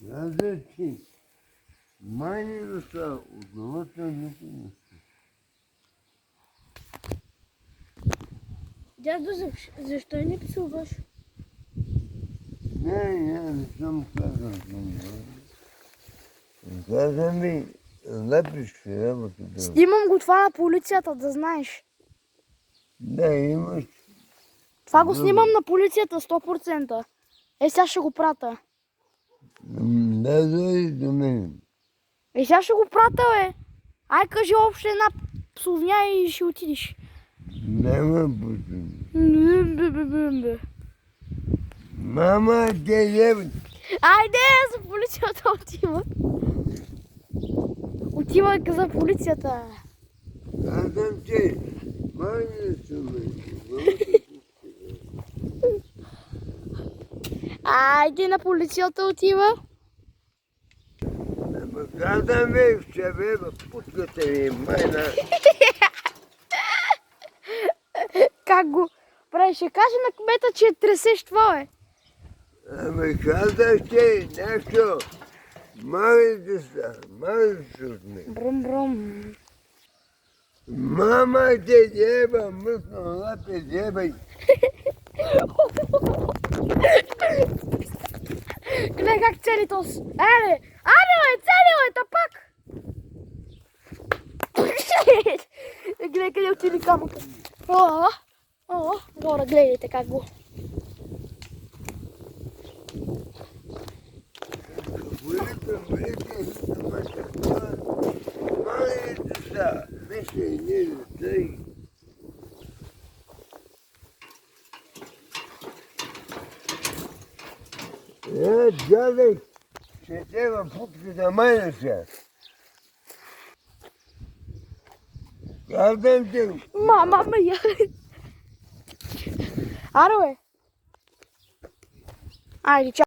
Казати, майни са основателните неща. Дядо, защо не псуваш? Не съм казал това. Каза ми, напиши работата. Снимам го това на полицията, да знаеш. Да, имаш. Това го Добре. снимам на полицията 100%. Сега ще го прата. Да дойди до мен. Сега ще го прата, бе. Ай, кажи още една псовня и ще отидеш. Няма путин. Бе. Мама, те ебат. Айде, за полицията отива. Отива за полицията. Казвам ти, майни са ме. Айде, на полицията отива. Казвам ви, ще беба, путката ви, майна. Как го правиш? Ще каже на кмета, че тресеш това, бе. Ами казах ти нещо. Малите са, малите са от мен. Брум. Мама те деба, мъсно лапе дебай. Гледай как цели тос. Аре, цели, бе, тапак. Гледай къде отиде камъка. Горе, гледайте как го. Малите са, мисля и не за тъй. Дядек, ще тева путката майна сега. Казвам ти, Мама моя. Аре, бе. Айде, чао.